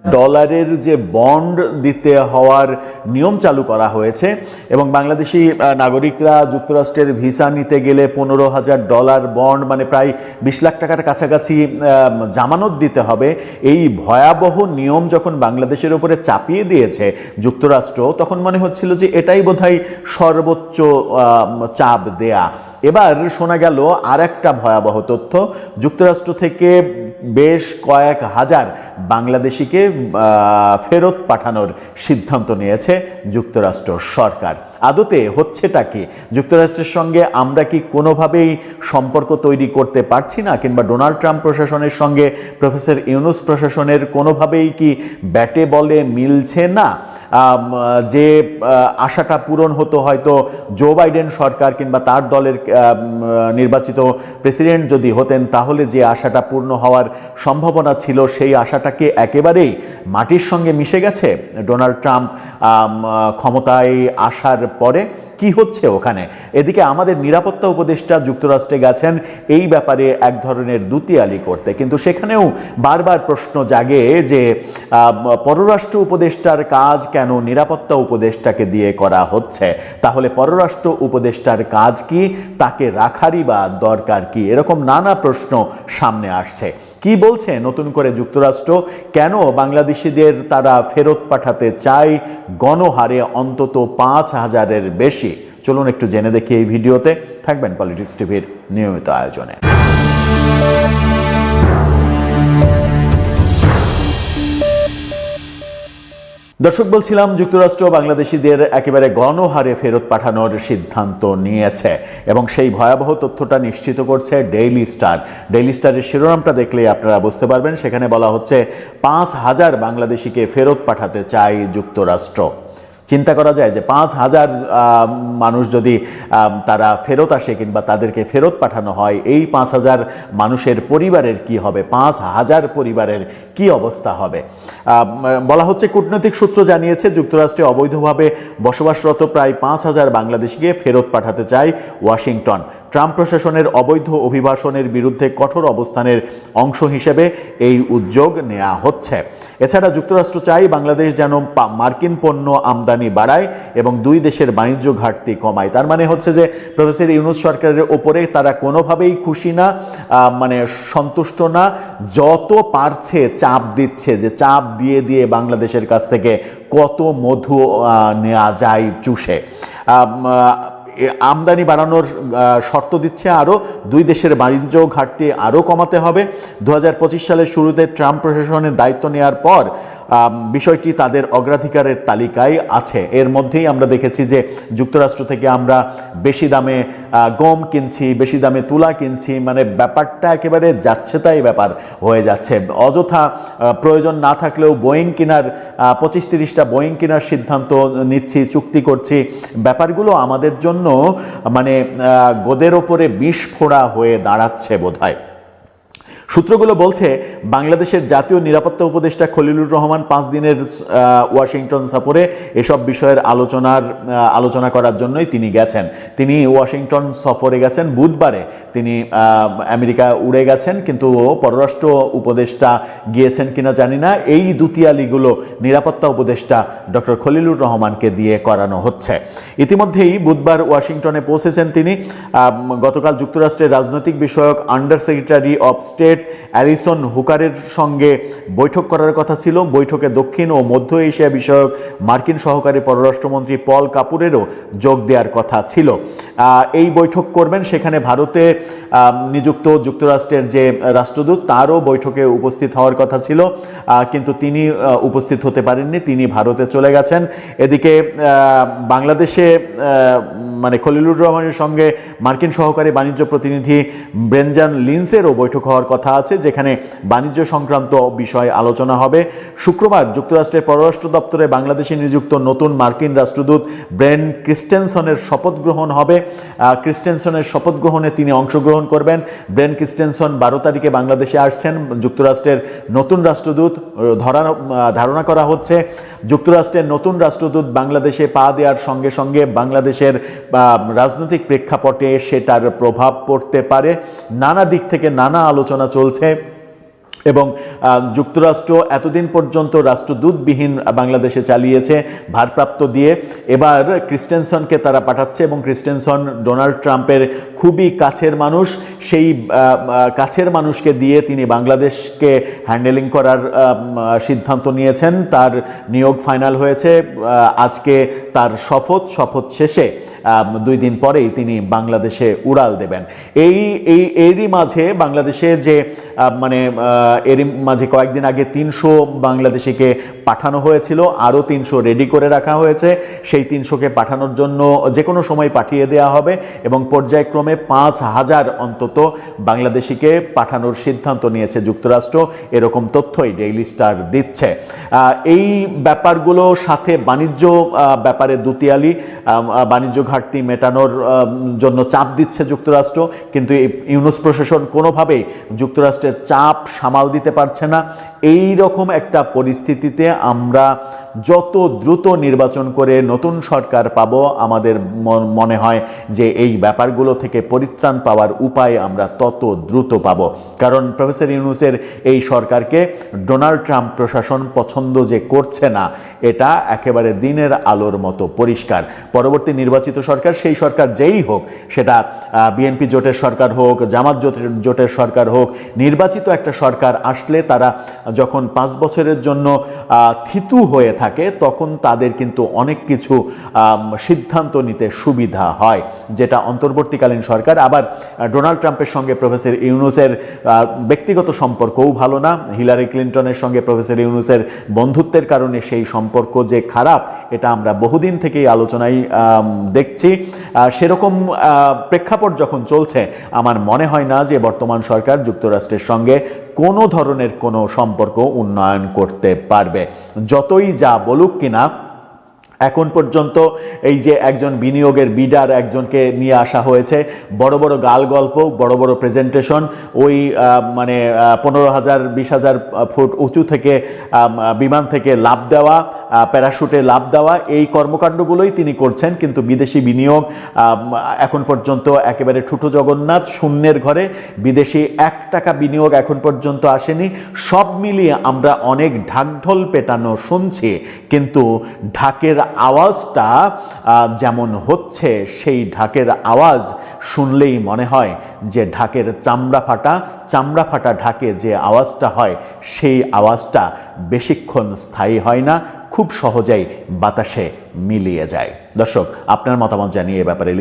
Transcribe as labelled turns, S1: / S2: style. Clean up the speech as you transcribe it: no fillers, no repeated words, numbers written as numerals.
S1: ডলারের যে বন্ড দিতে হওয়ার নিয়ম চালু করা হয়েছে এবং বাংলাদেশি নাগরিকরা যুক্তরাষ্ট্রের ভিসা নিতে গেলে $15,000 বন্ড মানে প্রায় 20 লাখ টাকার কাছাকাছি জামানত দিতে হবে। এই ভয়াবহ নিয়ম যখন বাংলাদেশের উপরে চাপিয়ে দিয়েছে যুক্তরাষ্ট্র, তখন মনে হচ্ছিল যে এটাই বোধহয় সর্বোচ্চ চাপ দেয়া। এবার শোনা গেল আর একটা ভয়াবহ তথ্য, যুক্তরাষ্ট্র থেকে বেশ কয়েক হাজার বাংলাদেশিকে ফেরত পাঠানোর সিদ্ধান্ত নিয়েছে যুক্তরাষ্ট্র সরকার। আদতে হচ্ছেটা কি? যুক্তরাষ্ট্রের সঙ্গে আমরা কি কোনোভাবেই সম্পর্ক তৈরি করতে পারছি না, কিংবা ডোনাল্ড ট্রাম্প প্রশাসনের সঙ্গে প্রফেসর ইউনূস প্রশাসনের কোনোভাবেই কি ব্যাটে বলে মিলছে না? যে আশাটা পূরণ হতো হয়তো জো বাইডেন সরকার কিংবা তার দলের নির্বাচিত প্রেসিডেন্ট যদি হতেন, তাহলে যে আশাটা পূর্ণ হওয়ার সম্ভাবনা ছিল সেই আশাটাকে একেবারেই মাটির সঙ্গে মিশে গেছে ডোনাল্ড ট্রাম্প ক্ষমতায় আসার পরে। কি হচ্ছে ওখানে? এদিকে আমাদের নিরাপত্তা উপদেষ্টা যুক্তরাষ্ট্রে গেছেন এই ব্যাপারে এক ধরনের দুতিয়ালি করতে, কিন্তু সেখানেও বারবার প্রশ্ন জাগে যে পররাষ্ট্র উপদেষ্টার কাজ কেন নিরাপত্তা উপদেষ্টাকে দিয়ে করা হচ্ছে? তাহলে পররাষ্ট্র উপদেষ্টার কাজ কি? তাকে রাখারই বা দরকার কি? এরকম নানা প্রশ্ন সামনে আসছে। কি বলছে নতুন করে যুক্তরাষ্ট্র? কেন বাংলাদেশিদের তারা ফেরত পাঠাতে চায় গণহারে অন্তত 5,000-এর বেশি? চলুন একটু জেনে দেখি এই ভিডিওতে। থাকবেন পলিটিক্স টিভির নিয়মিত আয়োজনে। দর্শক, বলছিলাম যুক্তরাষ্ট্র বাংলাদেশিদের একেবারে গণহারে ফেরত পাঠানোর সিদ্ধান্ত নিয়েছে এবং সেই ভয়াবহ তথ্যটা নিশ্চিত করছে ডেইলি স্টার। ডেইলি স্টারের শিরোনামটা দেখলে আপনারা বুঝতে পারবেন। সেখানে বলা হচ্ছে 5,000 বাংলাদেশিকে ফেরত পাঠাতে চায় যুক্তরাষ্ট্র। চিন্তা করা যায় যে 5,000 মানুষ যদি তারা ফেরত আসে কিংবা তাদেরকে ফেরত পাঠানো হয়, এই 5,000 মানুষের পরিবারের কি হবে? 5,000 পরিবারের কি অবস্থা হবে? বলা হচ্ছে, কূটনৈতিক সূত্র জানিয়েছে যুক্তরাষ্ট্রে অবৈধভাবে বসবাসরত প্রায় 5,000 বাংলাদেশিকে ফেরত পাঠাতে চায় ওয়াশিংটন। ট্রাম্প প্রশাসনের অবৈধ অভিবাসনের বিরুদ্ধে কঠোর অবস্থানের অংশ হিসেবে এই উদ্যোগ নেওয়া হচ্ছে। এছাড়া যুক্তরাষ্ট্র চায় বাংলাদেশ যেন মার্কিন পণ্য আমদানি বাড়ায় এবং দুই দেশের বাণিজ্য ঘাটতি কমায়। তার মানে হচ্ছে যে প্রফেসর ইউনূস সরকারের ওপরে তারা কোনোভাবেই খুশি না, মানে সন্তুষ্ট না। যত পারছে চাপ দিচ্ছে, যে চাপ দিয়ে দিয়ে বাংলাদেশের কাছ থেকে কত মধু নেওয়া যায় চুষে। আমদানি বাড়ানোর শর্ত দিচ্ছে, আরও দুই দেশের বাণিজ্য ঘাটতি আরও কমাতে হবে। 2025 সালের শুরুতে ট্রাম্প প্রশাসনের দায়িত্ব নেওয়ার পর বিষয়টি তাদের অগ্রাধিকারের তালিকায় আছে। এর মধ্যেই আমরা দেখেছি যে যুক্তরাষ্ট্র থেকে আমরা বেশি দামে গম কিনছি, বেশি দামে তুলা কিনছি, মানে ব্যাপারটা একেবারে যাচ্ছে তাই ব্যাপার হয়ে যাচ্ছে। অযথা প্রয়োজন না থাকলেও বোয়িং কেনার 25-30টা বোয়িং কেনার সিদ্ধান্ত নিচ্ছি, চুক্তি করছি। ব্যাপারগুলো আমাদের জন্য মানে গোদের ওপরে বিষ ফোড়া হয়ে দাঁড়াচ্ছে বোধহয়। সূত্রগুলো বলছে বাংলাদেশের জাতীয় নিরাপত্তা উপদেষ্টা খলিলুর রহমান 5 দিনের ওয়াশিংটন সফরে এসব বিষয়ের আলোচনা করার জন্যই তিনি গেছেন। তিনি ওয়াশিংটন সফরে গেছেন, বুধবারে তিনি আমেরিকা উড়ে গেছেন, কিন্তু পররাষ্ট্র উপদেষ্টা গিয়েছেন কিনা জানি না। এই দুতিয়ালিগুলো নিরাপত্তা উপদেষ্টা ডক্টর খলিলুর রহমানকে দিয়ে করানো হচ্ছে। ইতিমধ্যেই বুধবার ওয়াশিংটনে পৌঁছেছেন তিনি। গতকাল যুক্তরাষ্ট্রের রাজনৈতিক বিষয়ক under secretary of state Alison হুকারের সঙ্গে বৈঠক করার কথা ছিল। বৈঠকে দক্ষিণ ও মধ্য এশিয়া বিষয়ক মার্কিন সহকারী পররাষ্ট্রমন্ত্রী পল কাপুরেরও যোগ দেওয়ার কথা ছিল। এই বৈঠক করবেন, সেখানে ভারতে নিযুক্ত যুক্তরাষ্ট্রের যে রাষ্ট্রদূত তারও বৈঠকে উপস্থিত হওয়ার কথা ছিল, কিন্তু তিনি উপস্থিত হতে পারেননি, তিনি ভারতে চলে গেছেন। এদিকে বাংলাদেশে মানে খলিলুর রহমানের সঙ্গে মার্কিন সহকারী বাণিজ্য প্রতিনিধি ব্রেনজান লিন্সেরও বৈঠক হওয়ার কথা আছে, যেখানে বাণিজ্য সংক্রান্ত বিষয় আলোচনা হবে। শুক্রবার যুক্তরাষ্ট্রের পররাষ্ট্র দপ্তরে বাংলাদেশে নিযুক্ত নতুন মার্কিন রাষ্ট্রদূত ব্রেন ক্রিস্টেনসনের শপথ গ্রহণ হবে। ক্রিস্টেনসনের শপথ গ্রহণে তিনি অংশগ্রহণ করবেন। ব্রেন ক্রিস্টেনসন 12 তারিখে বাংলাদেশে আসছেন। যুক্তরাষ্ট্রের নতুন রাষ্ট্রদূত ধারণা করা হচ্ছে যুক্তরাষ্ট্রের নতুন রাষ্ট্রদূত বাংলাদেশে পা দেওয়ার সঙ্গে সঙ্গে বাংলাদেশের রাজনৈতিক প্রেক্ষাপটে সেটার প্রভাব পড়তে পারে। নানা দিক থেকে নানা আলোচনা চলছে। এবং যুক্তরাষ্ট্র এতদিন পর্যন্ত রাষ্ট্রদূতবিহীন বাংলাদেশে চালিয়েছে ভারপ্রাপ্ত দিয়ে, এবার ক্রিস্টেনসনকে তারা পাঠাচ্ছে এবং ক্রিস্টেনসন ডোনাল্ড ট্রাম্পের খুবই কাছের মানুষ। সেই কাছের মানুষকে দিয়ে তিনি বাংলাদেশকে হ্যান্ডেলিং করার সিদ্ধান্ত নিয়েছেন। তার নিয়োগ ফাইনাল হয়েছে, আজকে তার শপথ শেষে 2 দিন পরেই তিনি বাংলাদেশে উড়াল দেবেন। এরই মাঝে বাংলাদেশে যে এরই মাঝে কয়েকদিন আগে 300 বাংলাদেশিকে পাঠানো হয়েছিল, আরও 300 রেডি করে রাখা হয়েছে। সেই 300কে পাঠানোর জন্য যে কোনো সময় পাঠিয়ে দেওয়া হবে এবং পর্যায়ক্রমে 5000 অন্তত বাংলাদেশিকে পাঠানোর সিদ্ধান্ত নিয়েছে যুক্তরাষ্ট্র, এরকম তথ্যই ডেইলি স্টার দিচ্ছে। এই ব্যাপারগুলো সাথে বাণিজ্য ব্যাপারে দুতিয়ালি, বাণিজ্য ঘাটতি মেটানোর জন্য চাপ দিচ্ছে যুক্তরাষ্ট্র, কিন্তু ইউনূস প্রশাসন কোনোভাবেই যুক্তরাষ্ট্রের চাপ সামাল দিতে পারছে না। এই রকম একটা পরিস্থিতিতে আমরা যত দ্রুত নির্বাচন করে নতুন সরকার পাবো, আমাদের মনে হয় যে এই ব্যাপারগুলো থেকে পরিত্রাণ পাওয়ার উপায় আমরা তত দ্রুত পাবো। কারণ প্রফেসর ইউনূসের এই সরকারকে ডোনাল্ড ট্রাম্প প্রশাসন পছন্দ যে করছে না, এটা একেবারে দিনের আলোর মতো পরিষ্কার। পরবর্তী নির্বাচিত সরকার, সেই সরকার যেই হোক, সেটা বিএনপি জোটের সরকার হোক, জামাত জোটের সরকার হোক, নির্বাচিত একটা সরকার আসলে তারা যখন 5 বছরের জন্য থিতু হয়ে থাকে, তখন তাদের কিন্তু অনেক কিছু সিদ্ধান্ত নিতে সুবিধা হয়, যেটা অন্তর্বর্তীকালীন সরকার। আবার ডোনাল্ড ট্রাম্পের সঙ্গে প্রফেসর ইউনূসের ব্যক্তিগত সম্পর্কও ভালো না। হিলারি ক্লিন্টনের সঙ্গে প্রফেসর ইউনূসের বন্ধুত্বের কারণে সেই সম্পর্ক যে খারাপ, এটা আমরা বহুদিন থেকেই আলোচনায় দেখছি। সেরকম প্রেক্ষাপট যখন চলছে, আমার মনে হয় না যে বর্তমান সরকার যুক্তরাষ্ট্রের সঙ্গে কোনো ধরনের কোনো সম্পর্ক উন্নয়ন করতে পারবে। যতই যা বলুক কিনা, এখন পর্যন্ত এই যে একজন বিনিয়োগের বিডার একজনকে নিয়ে আসা হয়েছে, বড় বড় গাল গল্প, বড় বড় প্রেজেন্টেশন, ওই 15,000 20,000 ফুট উঁচু থেকে বিমান থেকে লাফ দেওয়া, প্যারাশুটে লাফ দেওয়া, এই কর্মকাণ্ডগুলোই তিনি করছেন। কিন্তু বিদেশি বিনিয়োগ এখন পর্যন্ত একেবারে ঠুটো জগন্নাথ, শূন্যের ঘরে। বিদেশি 1 টাকা বিনিয়োগ এখন পর্যন্ত আসেনি। সব মিলিয়ে আমরা অনেক ঢাকঢোল পেটানো শুনছি, কিন্তু ঢাকের আওয়াজটা যেমন হচ্ছে, সেই ঢাকের আওয়াজ শুনলেই মনে হয় যে ঢাকের চামড়া ফাটা ঢাকে যে আওয়াজটা হয়, সেই আওয়াজটা বেশিক্ষণ স্থায়ী হয় না, খুব সহজেই বাতাসে মিলিয়ে যায়। দর্শক, আপনার মতামত জানিয়ে এ ব্যাপারে